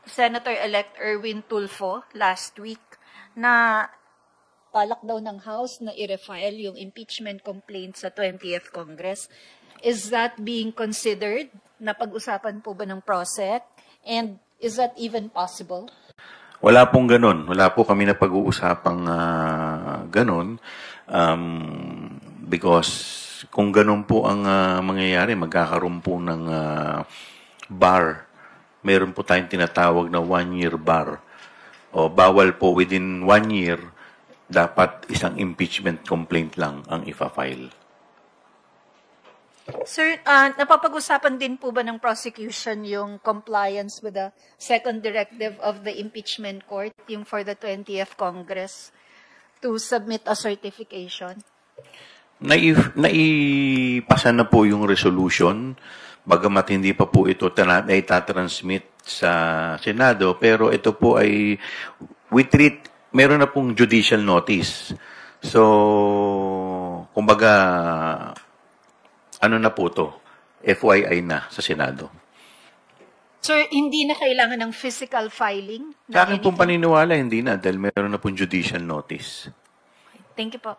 Senator-elect Erwin Tulfo last week na balak daw ng House na i-refile yung impeachment complaint sa 20th Congress. Is that being considered? Napag-usapan po ba ng PROSEC? And is that even possible? Wala pong ganun. Wala po kami na pag-uusapang ganun. Because kung ganun po ang mangyayari, magkakaroon po ng bar. Meron po tayong tinatawag na one-year bar. O bawal po within 1 year, dapat isang impeachment complaint lang ang ifa-file. Sir, napapag-usapan din po ba ng prosecution yung compliance with the second directive of the impeachment court, yung for the 20th Congress, to submit a certification? Naipasa na po yung resolution, bagamat hindi pa po ito itatransmit sa Senado, pero ito po ay meron na pong judicial notice. So, kumbaga, ano na po to? FYI na sa Senado. Sir, hindi na kailangan ng physical filing? Sa akin pong paniniwala, hindi na, dahil meron na pong judicial notice. Thank you po.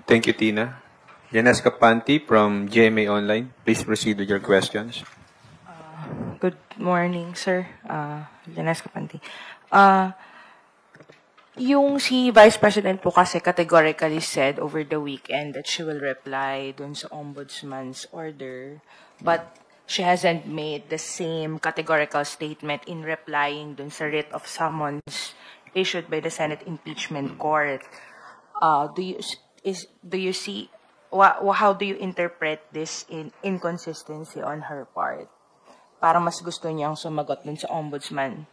Thank you, Tina. Janes Capanti from GMA Online. Please proceed with your questions. Good morning, sir. Janes Capanti. Yung si Vice President po kasi categorically said over the weekend that she will reply dun sa Ombudsman's order, but she hasn't made the same categorical statement in replying dun sa writ of summons issued by the Senate Impeachment Court. Do you see, how do you interpret this inconsistency on her part? Parang mas gusto niyang sumagot dun sa Ombudsman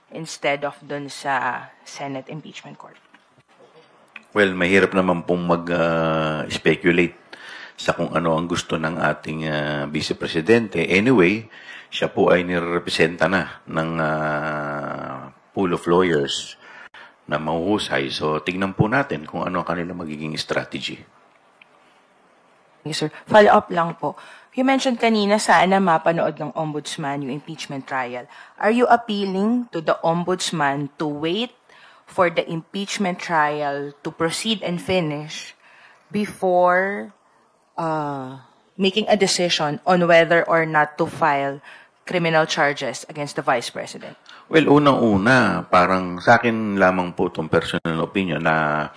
instead of dun sa Senate Impeachment Court. Well, mahirap naman pong mag-speculate sa kung ano ang gusto ng ating Vice Presidente. Anyway, siya po ay nirepresenta na ng pool of lawyers na mahuhusay. So, tignan po natin kung ano ang kanilang magiging strategy. Yes, sir. Follow-up lang po. You mentioned kanina sana mapanood ng Ombudsman yung impeachment trial. Are you appealing to the Ombudsman to wait for the impeachment trial to proceed and finish before making a decision on whether or not to file criminal charges against the Vice President? Well, unang-una, parang sa akin lamang po itong personal opinion na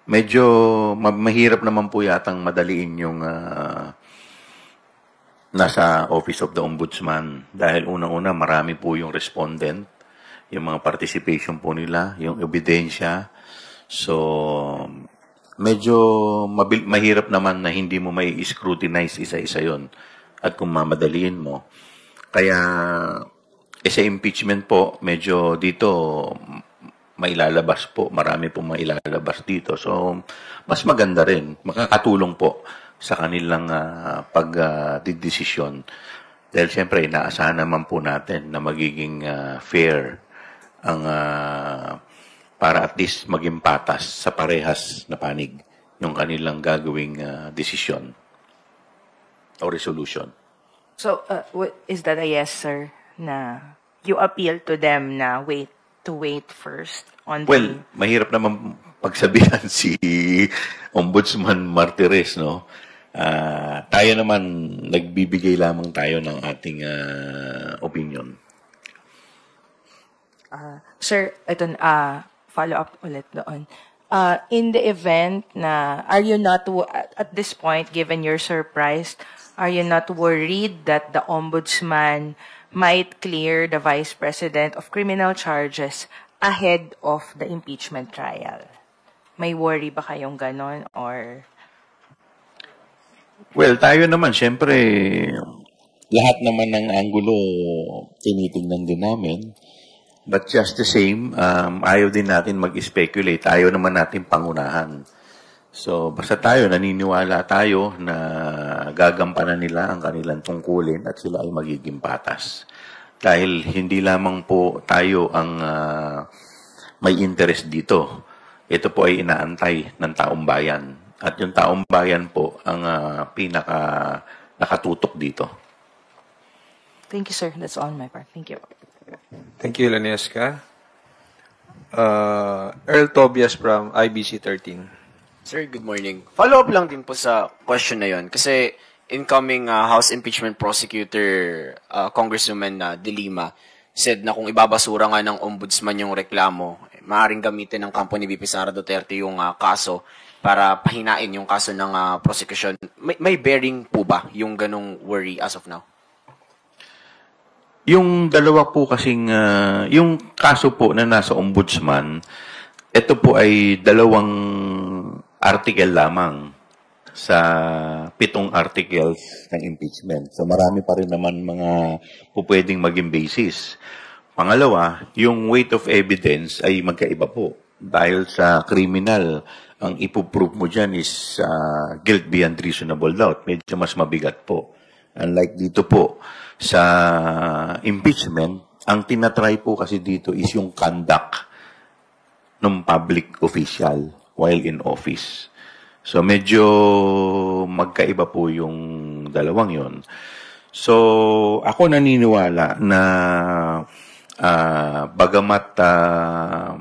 medyo mahirap naman po yatang madaliin yung nasa Office of the Ombudsman. Dahil unang-una, marami po yung respondent, yung mga participation po nila, yung ebidensya. So, medyo mahirap naman na hindi mo may scrutinize isa-isa yon at kung mamadaliin mo. Kaya, sa impeachment po, medyo dito mailalabas po. Marami pong mailalabas dito. So, mas maganda rin. Makakatulong po sa kanilang pagdidesisyon. Dahil siyempre, inaasahan naman po natin na magiging fair ang para at least maging patas sa parehas na panig yung kanilang gagawing desisyon o resolution. So, is that a yes, sir, na you appeal to them na wait first on Well, mahirap naman pagsabihan si Ombudsman Martires, no? Tayo naman, nagbibigay lamang tayo ng ating opinion. Sir, ito, follow up ulit doon. In the event na, are you not, at this point, given your surprise, are you not worried that the Ombudsman might clear the Vice President of criminal charges ahead of the impeachment trial? May worry ba kayong ganon or... Well, tayo naman, syempre, lahat naman ng anggulo tinitingnan din namin. But just the same, ayaw din natin mag-speculate. Ayaw naman natin pangunahan. So, basta tayo, naniniwala tayo na gagampanan nila ang kanilang tungkulin at sila ay magiging patas. Dahil hindi lamang po tayo ang may interest dito. Ito po ay inaantay ng taong bayan. At yung taong bayan po ang pinaka nakatutok dito. Thank you, sir. That's all on my part. Thank you. Thank you, Lanesca. Earl Tobias from IBC 13. Sir, good morning. Follow-up lang din po sa question na yon kasi incoming House Impeachment Prosecutor Congresswoman De Lima said na kung ibabasura nga ng ombudsman yung reklamo, maaaring gamitin ng kampo ni VP Sara Duterte yung kaso para pahinain yung kaso ng prosecution. May bearing po ba yung ganong worry as of now? Yung dalawa po kasing, yung kaso po na nasa ombudsman, ito po ay dalawang article lamang sa 7 articles ng impeachment. So marami pa rin naman mga pwedeng maging basis. Pangalawa, yung weight of evidence ay magkaiba po. Dahil sa criminal, ang ipoprove mo dyan is guilt beyond reasonable doubt. Medyo mas mabigat po. Unlike dito po, sa impeachment, ang tinatry po kasi dito is yung conduct ng public official while in office. So, medyo magkaiba po yung dalawang yon. So, ako naniniwala na bagamat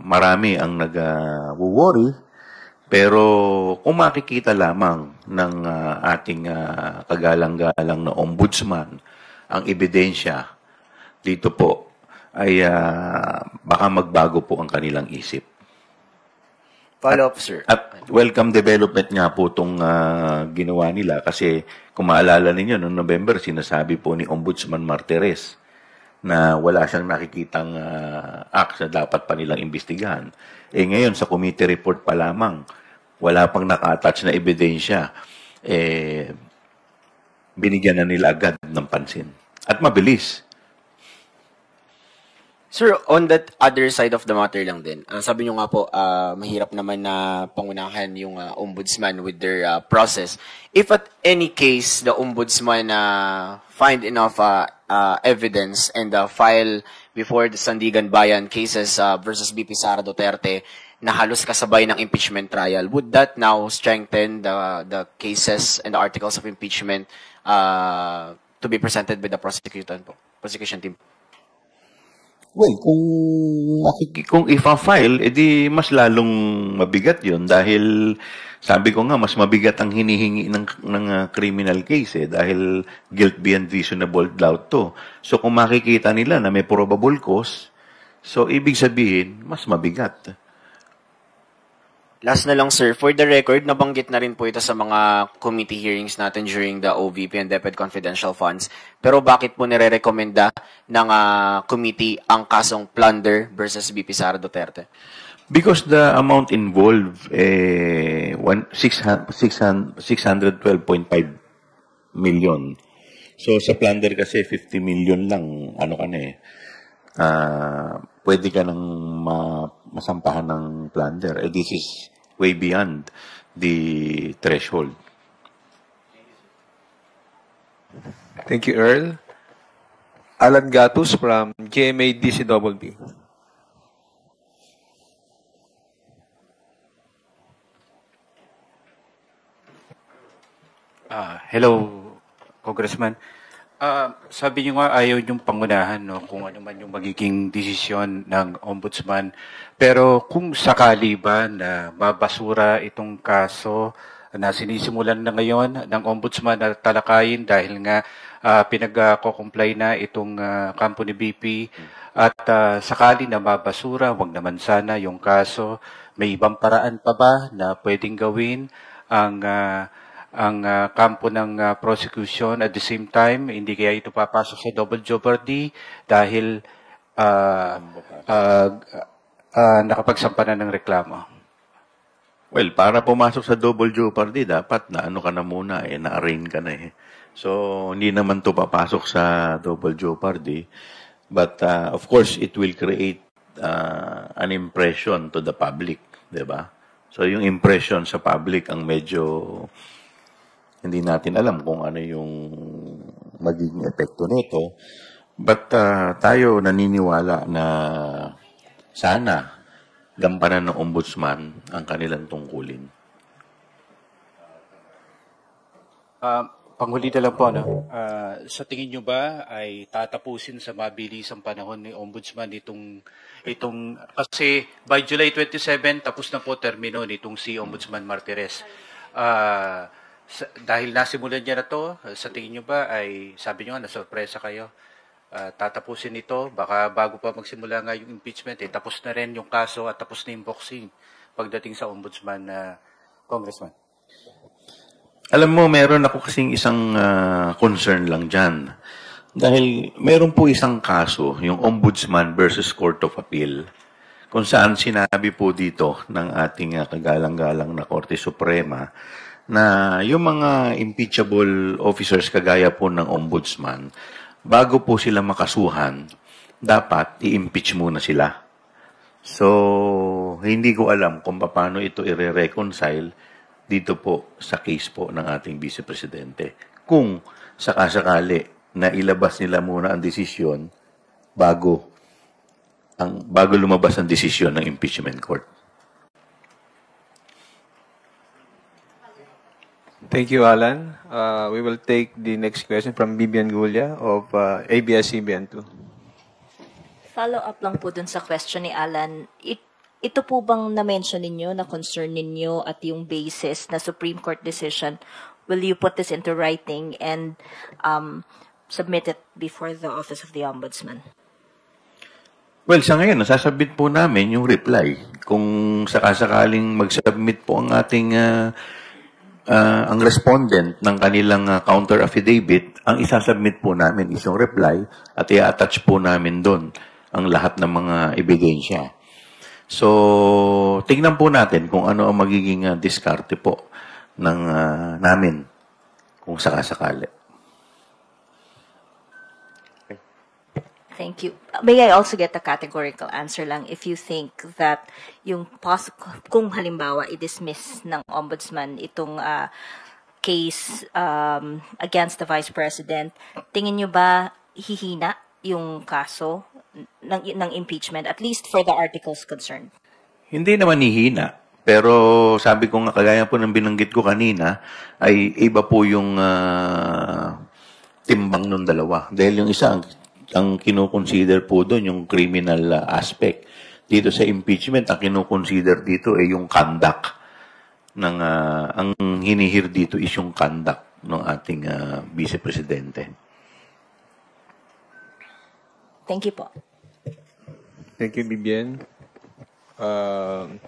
marami ang nag-worry, pero kung makikita lamang ng ating kagalang-galang na ombudsman, ang ebidensya dito po ay baka magbago po ang kanilang isip. Follow-up, sir. At welcome development nga po itong ginawa nila kasi kung maalala ninyo, noong November, sinasabi po ni Ombudsman Martires na wala siyang nakikitang acts na dapat pa nilang imbestigahan. Ngayon, sa committee report pa lamang, wala pang naka-attach na ebidensya, binigyan na nila agad ng pansin. At mabilis. Sir, on that other side of the matter lang din, sabi nyo nga po, mahirap naman na pangunahan yung ombudsman with their process. If at any case, the ombudsman find enough evidence and file before the Sandigan Bayan cases versus BP Sara Duterte na halos kasabay ng impeachment trial, would that now strengthen the cases and the articles of impeachment to be presented by the prosecution team? Well, kung ifa-file, edi mas lalong mabigat yun dahil sabi ko nga, mas mabigat ang hinihingi ng criminal case dahil guilt beyond reasonable doubt to. So kung makikita nila na may probable cause, so ibig sabihin, mas mabigat. Last na lang, sir. For the record, nabanggit na rin po ito sa mga committee hearings natin during the OVP and DepEd confidential funds. Pero bakit po nire-recommenda ng committee ang kasong plunder versus BP Sara Duterte? Because the amount involved, 612.5 million. So sa plunder kasi 50 million lang, pwede ka nang masampahan ng plunder. This is way beyond the threshold. Thank you, Earl. Alan Gatus from GMA DCWB. Hello, Congressman. Sabi niyo nga ayaw niyong pangunahan kung ano man yung magiging desisyon ng ombudsman. Pero kung sakali ba na mabasura itong kaso na sinisimulan na ngayon ng ombudsman na talakayin dahil nga pinag-comply na itong kampo ni BP at sakali na mabasura, wag naman sana yung kaso, may ibang paraan pa ba na pwedeng gawin ang kampo ng prosecution at the same time, hindi kaya ito papasok sa double jeopardy dahil nakapagsampa na ng reklamo? Well, para pumasok sa double jeopardy, dapat na ka na muna, na-arraign ka na So, hindi naman to papasok sa double jeopardy. But, of course, it will create an impression to the public, di ba? So, yung impression sa public ang medyo hindi natin alam kung ano yung magiging epekto nito. But tayo naniniwala na sana gampanan ng ombudsman ang kanilang tungkulin. Panghuli na lang po, no? Sa tingin nyo ba ay tatapusin sa mabilisang panahon ni Ombudsman itong kasi by July 27, tapos na po termino nitong si Ombudsman Martires. Dahil nasimulan niya na to, sa tingin nyo ba ay, sabi nyo nga, nasurpresa kayo, tatapusin ito, baka bago pa magsimula nga yung impeachment, tapos na rin yung kaso at tapos na yung boxing pagdating sa Ombudsman na Congressman? Alam mo, meron ako kasing isang concern lang dyan. Dahil meron po isang kaso, yung Ombudsman versus Court of Appeal, kung saan sinabi po dito ng ating kagalang-galang na Korte Suprema na yung mga impeachable officers kagaya po ng Ombudsman, bago po sila makasuhan, dapat i-impeach muna sila. So, hindi ko alam kung paano ito i-reconcile dito po sa case po ng ating Vice Presidente. Kung sakasakali na ilabas nila muna ang desisyon bago lumabas ang desisyon ng impeachment court. Thank you, Alan. We will take the next question from Bibian Gulia of ABS-CBN2. Follow-up lang po dun sa question ni Alan. Ito po bang na-mention ninyo, na concern ninyo at yung basis na Supreme Court decision, will you put this into writing and submit it before the Office of the Ombudsman? Well, sa ngayon, nasasubmit po namin yung reply. Kung sakasakaling mag-submit po ang ating ang respondent ng kanilang counter affidavit, ang isasubmit po namin is yung reply at i-attach po namin doon ang lahat ng mga ebidensya. So, tingnan po natin kung ano ang magiging diskarte po ng namin kung sakasakali. Okay. Thank you. May I also get a categorical answer lang if you think that yung kung halimbawa i-dismiss ng Ombudsman itong case against the Vice President, tingin nyo ba hihina yung kaso ng impeachment, at least for the articles concerned? Hindi naman hihina. Pero sabi ko nga, kagaya po ng binanggit ko kanina, ay iba po yung timbang ng dalawa. Dahil yung isa, ang kinukonsider po doon, yung criminal aspect. Dito sa impeachment, ang kinukonsider dito ay yung conduct. Ang hinihir dito is yung conduct ng ating Vice Presidente. Thank you po. Thank you, Bibian.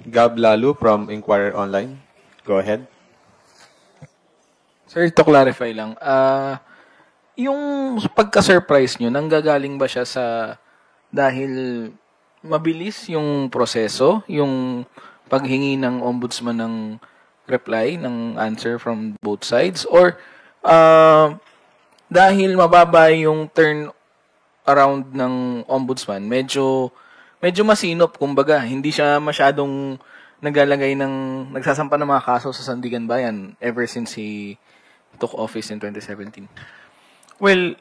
Gab Lalu from Inquirer Online. Go ahead. Sir, to clarify lang. Yung pagka-surprise nyo, nanggagaling ba siya sa dahil mabilis yung proseso, yung paghingi ng ombudsman ng reply, ng answer from both sides, or dahil mababa yung turn around ng ombudsman, medyo masinop, kumbaga, hindi siya masyadong nagsasampa ng mga kaso sa Sandigan Bayan ever since he took office in 2017. Well,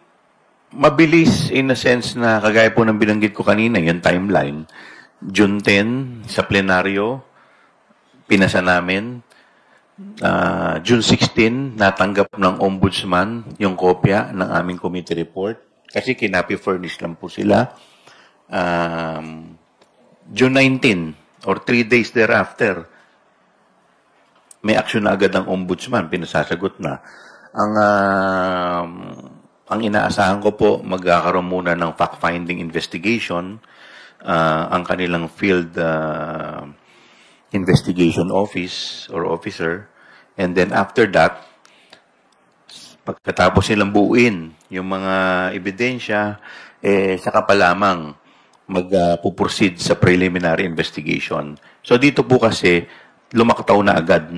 mabilis in a sense na kagaya po ng binanggit ko kanina, yung timeline. June 10, sa plenaryo, pinasa namin. June 16, natanggap ng ombudsman yung kopya ng aming committee report. Kasi kinapi-furnish lang po sila. June 19, or 3 days thereafter, may action na agad ang ombudsman, pinasasagot na. Ang inaasahan ko po, magkakaroon muna ng fact-finding investigation, ang kanilang field investigation office or officer, and then after that, pagkatapos nilang buuin yung mga ebidensya, saka pa lamang magpuproceed sa preliminary investigation. So dito po kasi, lumaktaw na agad,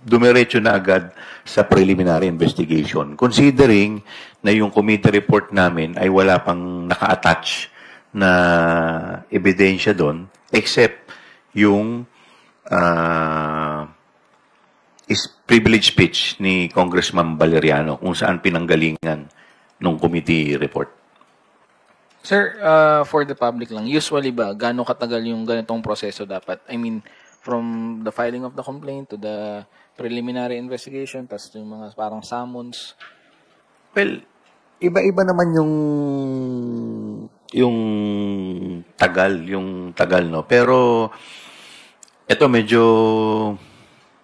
dumiretso na agad sa preliminary investigation. Considering na yung committee report namin ay wala pang naka-attach na ebidensya doon, except yung is privilege speech ni Congressman Valeriano kung saan pinanggalingan ng committee report. Sir, for the public lang, usually ba, gaano katagal yung ganitong proseso dapat? I mean, From the filing of the complaint to the preliminary investigation, tas yung mga parang summons. Well, iba-iba naman yung tagal, no? Pero ito medyo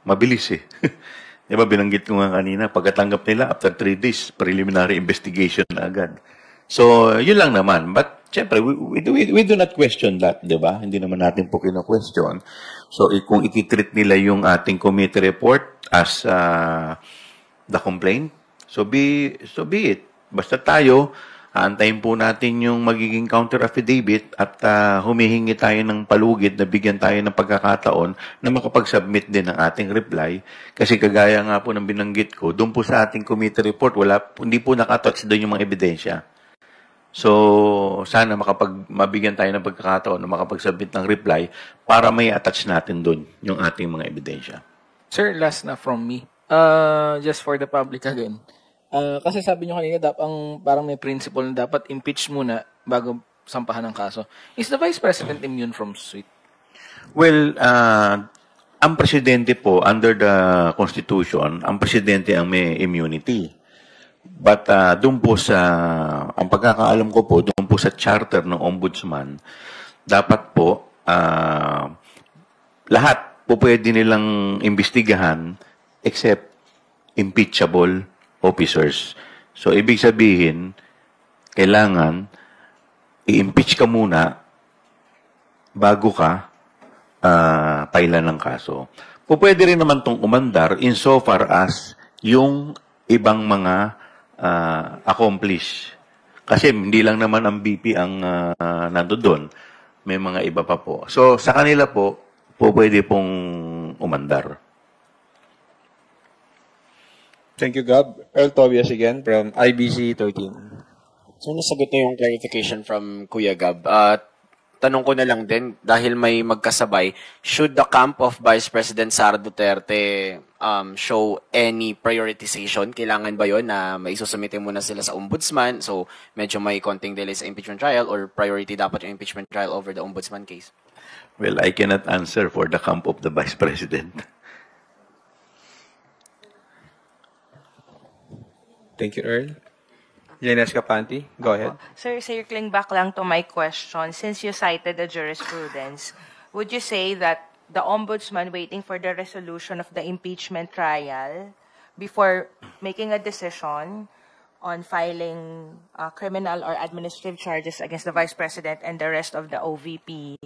mabilis eh. Di ba binanggit ko nga kanina, pagkatanggap nila, after 3 days, preliminary investigation na agad. So, yun lang naman. But, syempre, we do not question that, di ba? Hindi naman natin po kino-question. So, kung ititreat nila yung ating committee report as the complaint, so be it. Basta tayo, aantayin po natin yung magiging counter affidavit at humihingi tayo ng palugid na bigyan tayo ng pagkakataon na makapag-submit din ng ating reply. Kasi kagaya nga po ng binanggit ko, doon po sa ating committee report, hindi po nakatouch doon yung mga ebidensya. So, sana mabigyan tayo ng pagkakataon na makapag-submit ng reply para may attach natin doon yung ating mga ebidensya. Sir, last na from me. Just for the public again. Kasi sabi nyo kanina, parang may principle na dapat impeach muna bago sampahan ng kaso. Is the Vice President immune from suit? Well, ang presidente po, under the Constitution, ang presidente ang may immunity. But doon po ang pagkakaalam ko po, doon po sa charter ng ombudsman, dapat po, lahat po pwede nilang imbestigahan except impeachable officers. So, ibig sabihin, kailangan i-impeach ka muna bago ka pailan ng kaso. Pwede rin naman itong umandar insofar as yung ibang mga accomplish. Kasi hindi lang naman ang BP ang nandoon. May mga iba pa po. So, sa kanila po pwede pong umandar. Thank you, Gab. Earl Tobias again from IBC 13. So, nasagot na yung clarification from Kuya Gab. Tanong ko na lang din, dahil may magkasabay, should the camp of Vice President Sara Duterte show any prioritization? Kailangan ba yun na maisusumitin muna sila sa ombudsman? So, medyo may konting delay sa impeachment trial or priority dapat yung impeachment trial over the ombudsman case? Well, I cannot answer for the camp of the Vice President. Thank you, Earl. Jenes Capanti, go ahead. Sir, circling back lang to my question, since you cited the jurisprudence, would you say that the ombudsman waiting for the resolution of the impeachment trial before making a decision on filing criminal or administrative charges against the Vice President and the rest of the OVP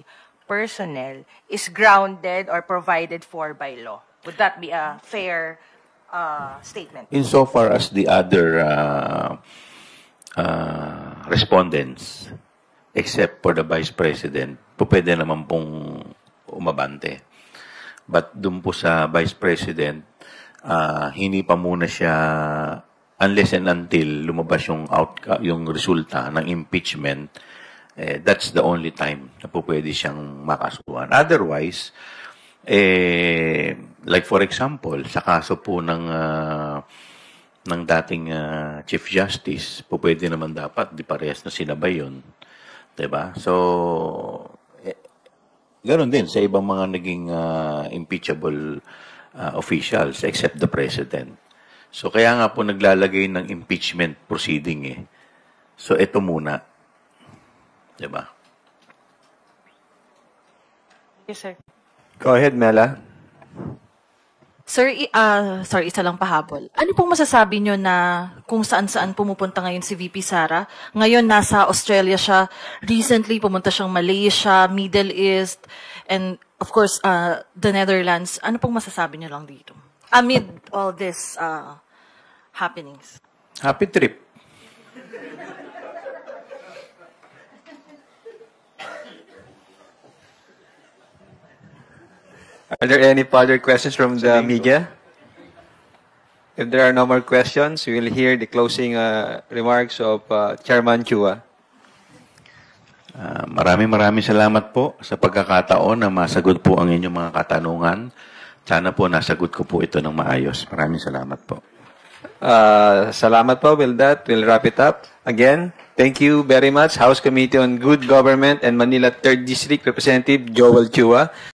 personnel is grounded or provided for by law? Would that be a fair statement? Insofar as the other respondents, except for the Vice President, pwede naman pong umabante. But dun po sa Vice President, hindi pa muna siya, unless and until lumabas yung resulta ng impeachment, that's the only time na po pwede siyang makasuhan. Otherwise, like for example, sa kaso po ng dating Chief Justice, po pwede naman dapat, di parehas na sinabay yun. Diba? So, ganoon din sa ibang mga naging impeachable officials except the President. So, kaya nga po naglalagay ng impeachment proceeding eh. So, ito muna. Diba? Yes, sir. Go ahead, Mela. Sir, sorry, isa lang pahabol. Ano pong masasabi nyo na kung saan-saan pumupunta ngayon si VP Sara? Ngayon, nasa Australia siya. Recently, pumunta siyang Malaysia, Middle East, and of course, the Netherlands. Ano pong masasabi nyo lang dito? Amid all this happenings. Happy trip. Are there any further questions from the media? If there are no more questions, we will hear the closing remarks of Chairman Chua. Maraming salamat po sa pagkakataon na masagot po ang inyong mga katanungan. Sana po nasagot ko po ito ng maayos. Maraming salamat po. Salamat po. With that, we'll wrap it up. Again, thank you very much, House Committee on Good Government and Manila 3rd District Representative Joel Chua.